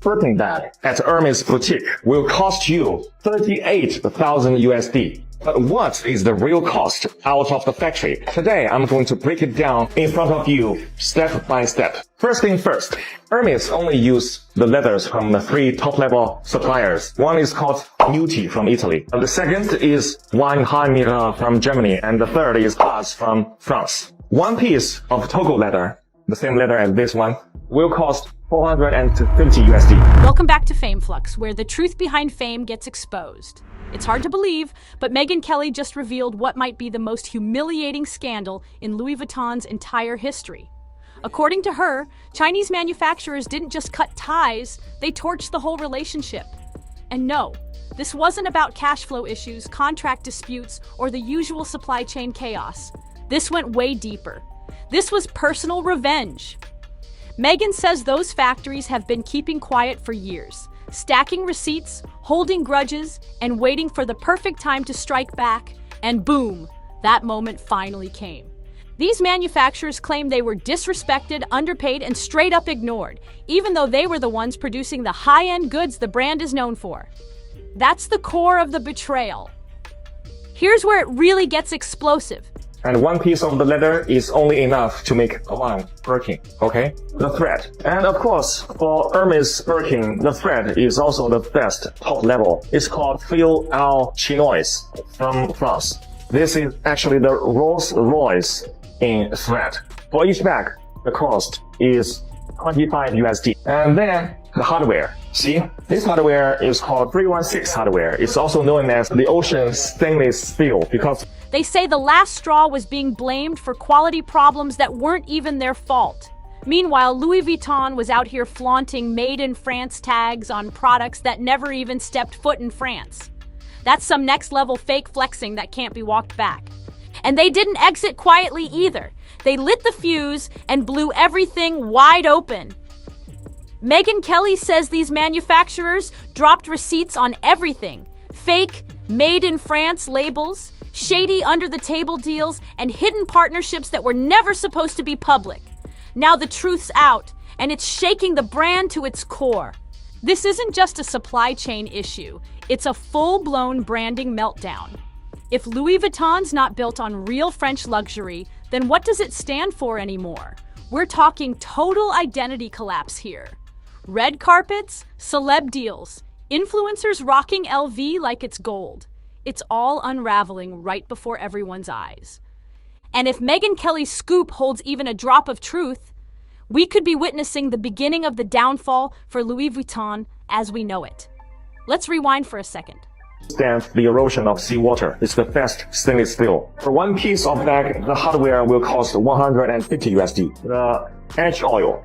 Birkin bag at Hermes boutique will cost you 38,000 USD. But what is the real cost out of the factory? Today, I'm going to break it down in front of you, step by step. First thing first, Hermes only use the leathers from the 3 top-level suppliers. One is called Nuti from Italy. The second is Weinheimera from Germany. And the third is Haas from France. One piece of Togo leather, the same leather as this one, will cost 450 USD. Welcome back to Fame Flux, where the truth behind fame gets exposed. It's hard to believe, but Megyn Kelly just revealed what might be the most humiliating scandal in Louis Vuitton's entire history. According to her, Chinese manufacturers didn't just cut ties, they torched the whole relationship. And no, this wasn't about cash flow issues, contract disputes, or the usual supply chain chaos. This went way deeper. This was personal revenge. Megyn says those factories have been keeping quiet for years, stacking receipts, holding grudges, and waiting for the perfect time to strike back, and boom, that moment finally came. These manufacturers claim they were disrespected, underpaid, and straight up ignored, even though they were the ones producing the high-end goods the brand is known for. That's the core of the betrayal. Here's where it really gets explosive. And one piece of the leather is only enough to make one Birkin, okay? The thread. And of course, for Hermes Birkin, the thread is also the best top level. It's called Fil al Chinois from France. This is actually the Rolls Royce in thread. For each bag, the cost is 25 USD. And then the hardware. See, this hardware is called 316 hardware. It's also known as the ocean stainless steel because they say the last straw was being blamed for quality problems that weren't even their fault. Meanwhile, Louis Vuitton was out here flaunting Made in France tags on products that never even stepped foot in France. That's some next-level fake flexing that can't be walked back. And they didn't exit quietly either. They lit the fuse and blew everything wide open. Megyn Kelly says these manufacturers dropped receipts on everything. Fake, Made in France labels, shady under-the-table deals, and hidden partnerships that were never supposed to be public. Now the truth's out, and it's shaking the brand to its core. This isn't just a supply chain issue, it's a full-blown branding meltdown. If Louis Vuitton's not built on real French luxury, then what does it stand for anymore? We're talking total identity collapse here. Red carpets, celeb deals, influencers rocking LV like it's gold. It's all unraveling right before everyone's eyes. And if Megyn Kelly's scoop holds even a drop of truth, we could be witnessing the beginning of the downfall for Louis Vuitton as we know it. Let's rewind for a second. Stand the erosion of seawater. It's the best stainless steel. For one piece of bag, the hardware will cost 150 USD. The edge oil.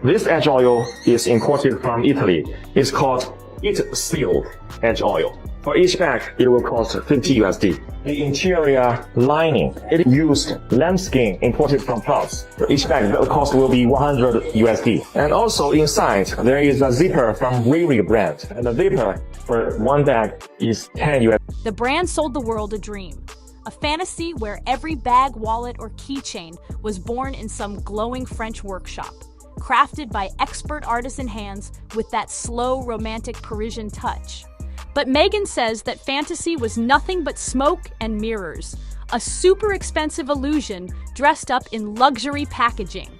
This edge oil is imported from Italy. It's called It Seal edge oil. For each bag, it will cost 50 USD. The interior lining, it used lambskin imported from France. For each bag, the cost will be 100 USD. And also inside, there is a zipper from Riri brand. And the zipper for one bag is 10 USD. The brand sold the world a dream. A fantasy where every bag, wallet, or keychain was born in some glowing French workshop, crafted by expert artisan hands with that slow, romantic Parisian touch. But Megyn says that fantasy was nothing but smoke and mirrors, a super expensive illusion dressed up in luxury packaging.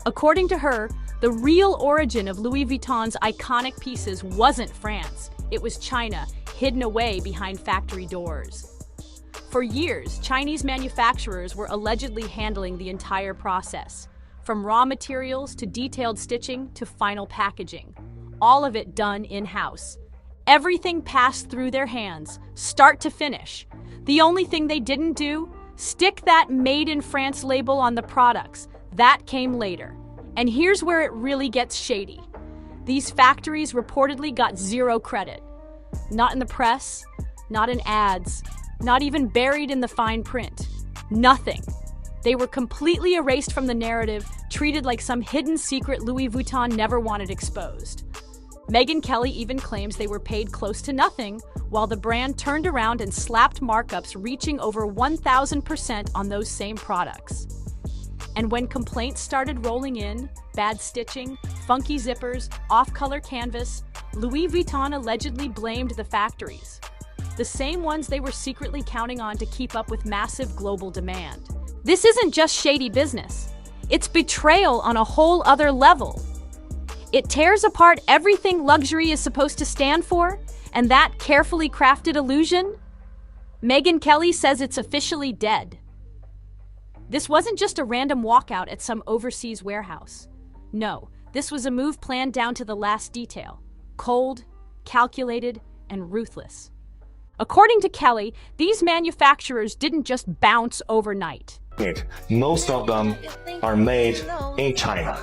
According to her, the real origin of Louis Vuitton's iconic pieces wasn't France, it was China, hidden away behind factory doors. For years, Chinese manufacturers were allegedly handling the entire process, from raw materials to detailed stitching to final packaging, all of it done in-house. Everything passed through their hands, start to finish. The only thing they didn't do? Stick that Made in France label on the products. That came later. And here's where it really gets shady. These factories reportedly got zero credit. Not in the press, not in ads, not even buried in the fine print. Nothing. They were completely erased from the narrative, treated like some hidden secret Louis Vuitton never wanted exposed. Megyn Kelly even claims they were paid close to nothing, while the brand turned around and slapped markups reaching over 1,000% on those same products. And when complaints started rolling in, bad stitching, funky zippers, off-color canvas, Louis Vuitton allegedly blamed the factories. The same ones they were secretly counting on to keep up with massive global demand. This isn't just shady business. It's betrayal on a whole other level. It tears apart everything luxury is supposed to stand for, and that carefully crafted illusion? Megyn Kelly says it's officially dead. This wasn't just a random walkout at some overseas warehouse. No, this was a move planned down to the last detail. Cold, calculated, and ruthless. According to Kelly, these manufacturers didn't just bounce overnight. Most of them are made in China,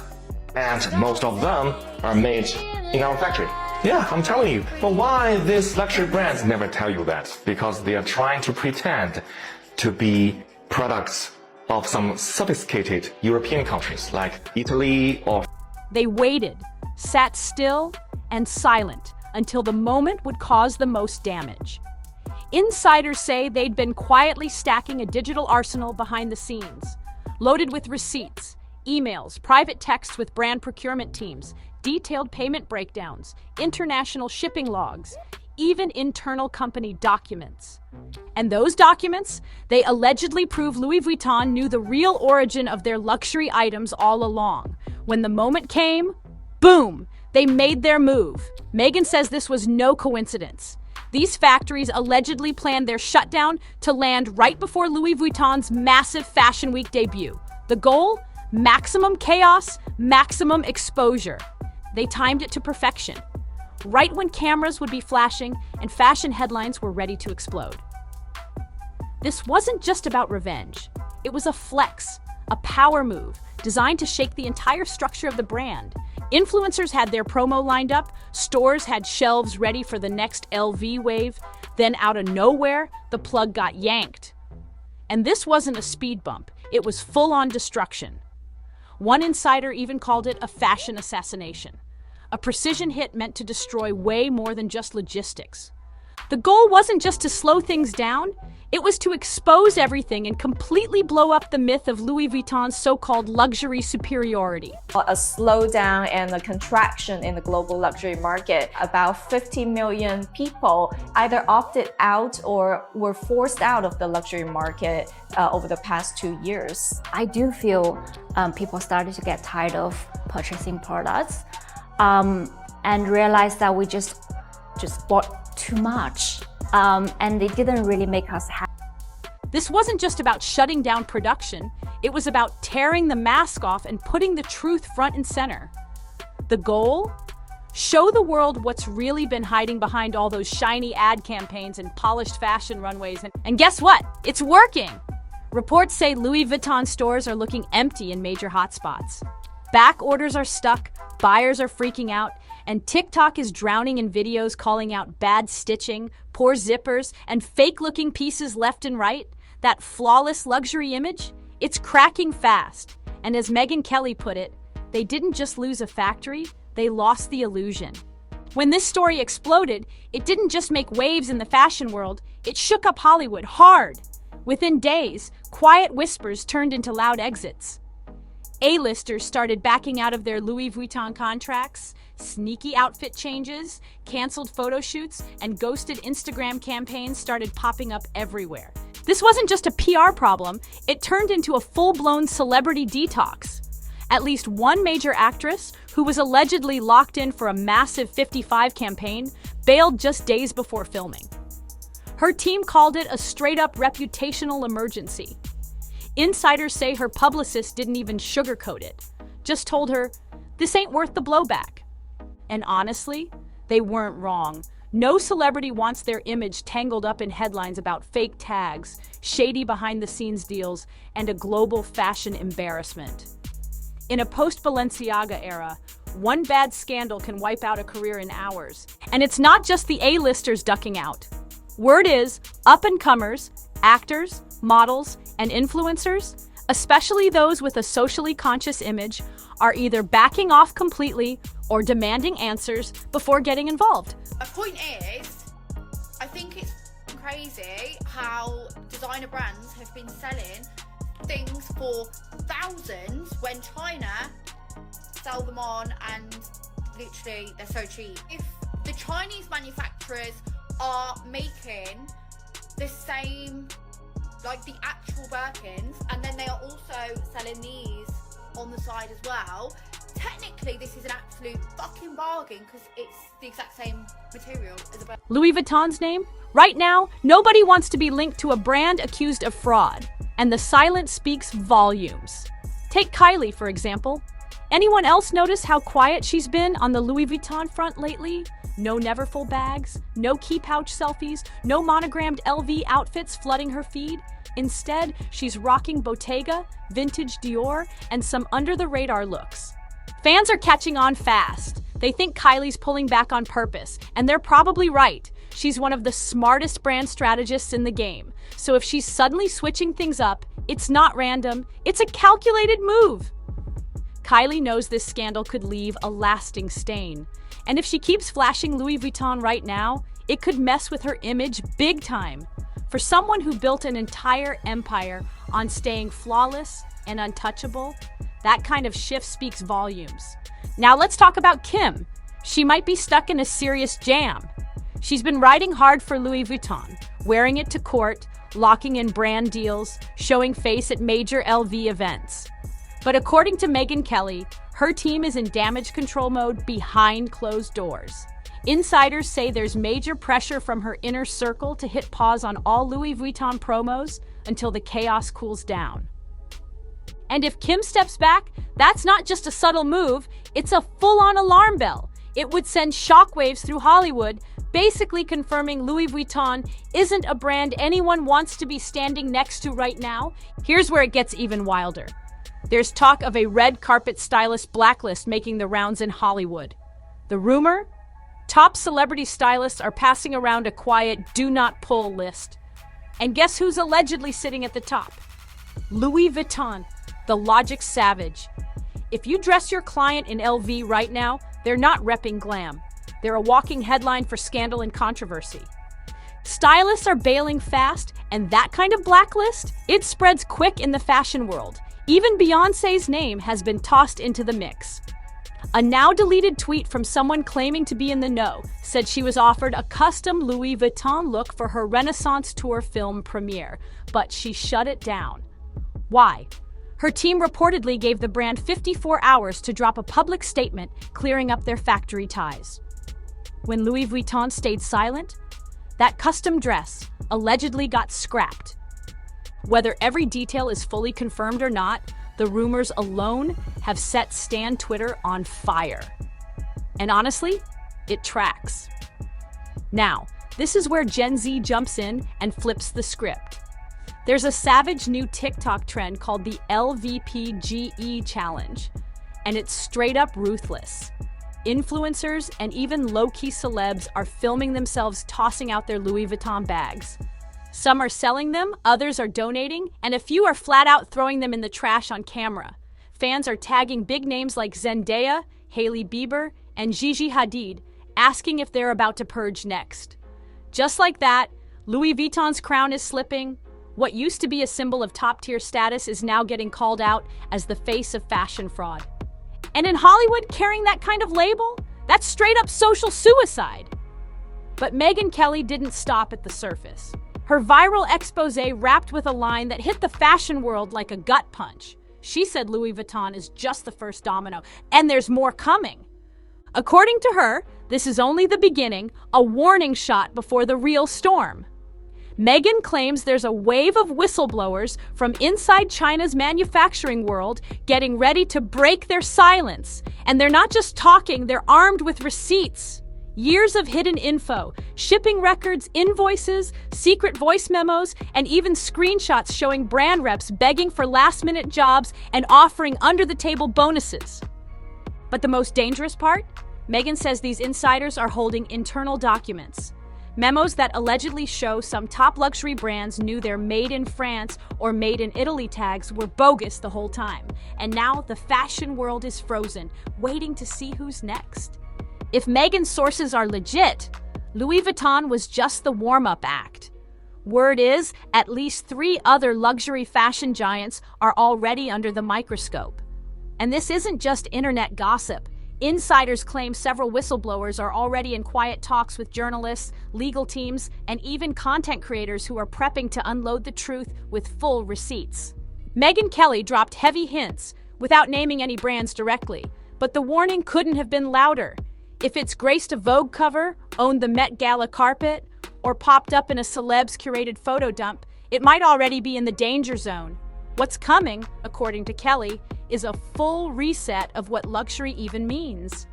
and most of them are made in our factory. Yeah, I'm telling you. But why these luxury brands never tell you that? Because they are trying to pretend to be products of some sophisticated European countries like Italy or... They waited, sat still, and silent until the moment would cause the most damage. Insiders say they'd been quietly stacking a digital arsenal behind the scenes, loaded with receipts, emails, private texts with brand procurement teams, detailed payment breakdowns, international shipping logs, even internal company documents. And those documents, they allegedly prove Louis Vuitton knew the real origin of their luxury items all along. When the moment came, boom, they made their move. Megyn says this was no coincidence. These factories allegedly planned their shutdown to land right before Louis Vuitton's massive Fashion Week debut. The goal? Maximum chaos, maximum exposure. They timed it to perfection, right when cameras would be flashing and fashion headlines were ready to explode. This wasn't just about revenge. It was a flex, a power move, designed to shake the entire structure of the brand. Influencers had their promo lined up, stores had shelves ready for the next LV wave, then out of nowhere, the plug got yanked. And this wasn't a speed bump, it was full-on destruction. One insider even called it a fashion assassination, a precision hit meant to destroy way more than just logistics. The goal wasn't just to slow things down, it was to expose everything and completely blow up the myth of Louis Vuitton's so-called luxury superiority. A slowdown and a contraction in the global luxury market. About 50 million people either opted out or were forced out of the luxury market over the past 2 years. I do feel people started to get tired of purchasing products and realized that we just bought too much. And they didn't really make us happy. This wasn't just about shutting down production, it was about tearing the mask off and putting the truth front and center. The goal? Show the world what's really been hiding behind all those shiny ad campaigns and polished fashion runways. And guess what? It's working! Reports say Louis Vuitton stores are looking empty in major hotspots. Back orders are stuck, buyers are freaking out, and TikTok is drowning in videos calling out bad stitching, poor zippers, and fake-looking pieces left and right. That flawless luxury image, it's cracking fast. And as Megyn Kelly put it, they didn't just lose a factory, they lost the illusion. When this story exploded, it didn't just make waves in the fashion world, it shook up Hollywood hard. Within days, quiet whispers turned into loud exits. A-listers started backing out of their Louis Vuitton contracts, sneaky outfit changes, canceled photo shoots, and ghosted Instagram campaigns started popping up everywhere. This wasn't just a PR problem, it turned into a full-blown celebrity detox. At least one major actress, who was allegedly locked in for a massive 55 campaign, bailed just days before filming. Her team called it a straight-up reputational emergency. Insiders say her publicist didn't even sugarcoat it, just told her, "This ain't worth the blowback." And honestly, they weren't wrong. No celebrity wants their image tangled up in headlines about fake tags, shady behind-the-scenes deals, and a global fashion embarrassment. In a post-Balenciaga era, one bad scandal can wipe out a career in hours. And it's not just the A-listers ducking out. Word is, up-and-comers, actors, models, and influencers, especially those with a socially conscious image, are either backing off completely or demanding answers before getting involved. My point is, I think it's crazy how designer brands have been selling things for thousands when China sell them on and literally they're so cheap. If the Chinese manufacturers are making the same, like the actual Birkins, and then they are also selling these on the side as well, technically this is an absolute fucking bargain because it's the exact same material as a Birkin. Louis Vuitton's name? Right now, nobody wants to be linked to a brand accused of fraud, and the silence speaks volumes. Take Kylie, for example. Anyone else notice how quiet she's been on the Louis Vuitton front lately? No Neverfull bags, no key pouch selfies, no monogrammed LV outfits flooding her feed. Instead, she's rocking Bottega, vintage Dior, and some under-the-radar looks. Fans are catching on fast. They think Kylie's pulling back on purpose, and they're probably right. She's one of the smartest brand strategists in the game. So if she's suddenly switching things up, it's not random, it's a calculated move. Kylie knows this scandal could leave a lasting stain. And if she keeps flashing Louis Vuitton right now, it could mess with her image big time. For someone who built an entire empire on staying flawless and untouchable, that kind of shift speaks volumes. Now let's talk about Kim. She might be stuck in a serious jam. She's been riding hard for Louis Vuitton, wearing it to court, locking in brand deals, showing face at major LV events. But according to Megyn Kelly, her team is in damage control mode behind closed doors. Insiders say there's major pressure from her inner circle to hit pause on all Louis Vuitton promos until the chaos cools down. And if Kim steps back, that's not just a subtle move, it's a full-on alarm bell. It would send shockwaves through Hollywood, basically confirming Louis Vuitton isn't a brand anyone wants to be standing next to right now. Here's where it gets even wilder. There's talk of a red carpet stylist blacklist making the rounds in Hollywood. The rumor? Top celebrity stylists are passing around a quiet do not pull list. And guess who's allegedly sitting at the top? Louis Vuitton, the logic savage. If you dress your client in LV right now, they're not repping glam. They're a walking headline for scandal and controversy. Stylists are bailing fast, and that kind of blacklist, it spreads quick in the fashion world. Even Beyoncé's name has been tossed into the mix. A now-deleted tweet from someone claiming to be in the know said she was offered a custom Louis Vuitton look for her Renaissance Tour film premiere, but she shut it down. Why? Her team reportedly gave the brand 54 hours to drop a public statement clearing up their factory ties. When Louis Vuitton stayed silent, that custom dress allegedly got scrapped. Whether every detail is fully confirmed or not, the rumors alone have set Stan Twitter on fire. And honestly, it tracks. Now, this is where Gen Z jumps in and flips the script. There's a savage new TikTok trend called the LVPGE challenge, and it's straight up ruthless. Influencers and even low-key celebs are filming themselves tossing out their Louis Vuitton bags. Some are selling them, others are donating, and a few are flat out throwing them in the trash on camera. Fans are tagging big names like Zendaya, Hailey Bieber, and Gigi Hadid, asking if they're about to purge next. Just like that, Louis Vuitton's crown is slipping. What used to be a symbol of top-tier status is now getting called out as the face of fashion fraud. And in Hollywood, carrying that kind of label? That's straight up social suicide. But Megyn Kelly didn't stop at the surface. Her viral exposé wrapped with a line that hit the fashion world like a gut punch. She said Louis Vuitton is just the first domino, and there's more coming. According to her, this is only the beginning, a warning shot before the real storm. Megyn claims there's a wave of whistleblowers from inside China's manufacturing world getting ready to break their silence. And they're not just talking, they're armed with receipts. Years of hidden info, shipping records, invoices, secret voice memos, and even screenshots showing brand reps begging for last-minute jobs and offering under-the-table bonuses. But the most dangerous part? Megyn says these insiders are holding internal documents. Memos that allegedly show some top luxury brands knew their Made in France or Made in Italy tags were bogus the whole time. And now the fashion world is frozen, waiting to see who's next. If Megyn's sources are legit, Louis Vuitton was just the warm-up act. Word is, at least 3 other luxury fashion giants are already under the microscope. And this isn't just internet gossip. Insiders claim several whistleblowers are already in quiet talks with journalists, legal teams, and even content creators who are prepping to unload the truth with full receipts. Megyn Kelly dropped heavy hints without naming any brands directly, but the warning couldn't have been louder. If it's graced a Vogue cover, owned the Met Gala carpet, or popped up in a celeb's curated photo dump, it might already be in the danger zone. What's coming, according to Kelly, is a full reset of what luxury even means.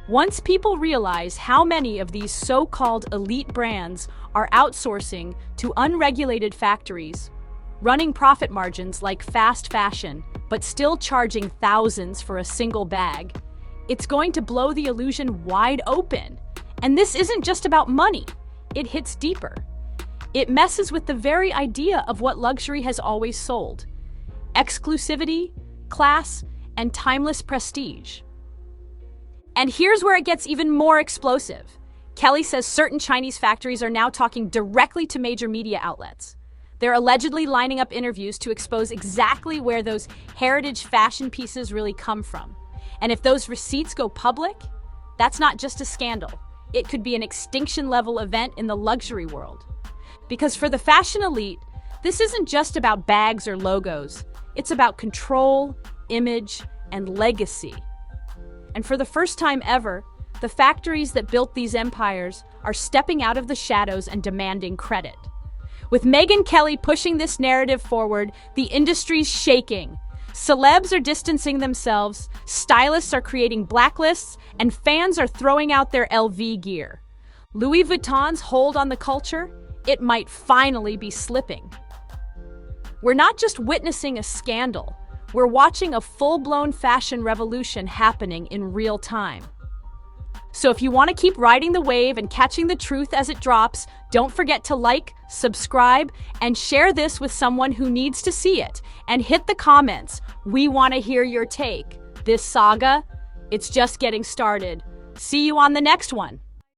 Once people realize how many of these so-called elite brands are outsourcing to unregulated factories, running profit margins like fast fashion, but still charging thousands for a single bag, it's going to blow the illusion wide open. And this isn't just about money. It hits deeper. It messes with the very idea of what luxury has always sold: exclusivity, class, and timeless prestige. And here's where it gets even more explosive. Kelly says certain Chinese factories are now talking directly to major media outlets. They're allegedly lining up interviews to expose exactly where those heritage fashion pieces really come from. And if those receipts go public, that's not just a scandal. It could be an extinction-level event in the luxury world. Because for the fashion elite, this isn't just about bags or logos. It's about control, image, and legacy. And for the first time ever, the factories that built these empires are stepping out of the shadows and demanding credit. With Megyn Kelly pushing this narrative forward, the industry's shaking. Celebs are distancing themselves, stylists are creating blacklists, and fans are throwing out their LV gear. Louis Vuitton's hold on the culture, it might finally be slipping. We're not just witnessing a scandal, we're watching a full-blown fashion revolution happening in real time. So if you want to keep riding the wave and catching the truth as it drops, don't forget to like, subscribe, and share this with someone who needs to see it. And hit the comments. We want to hear your take. This saga, it's just getting started. See you on the next one.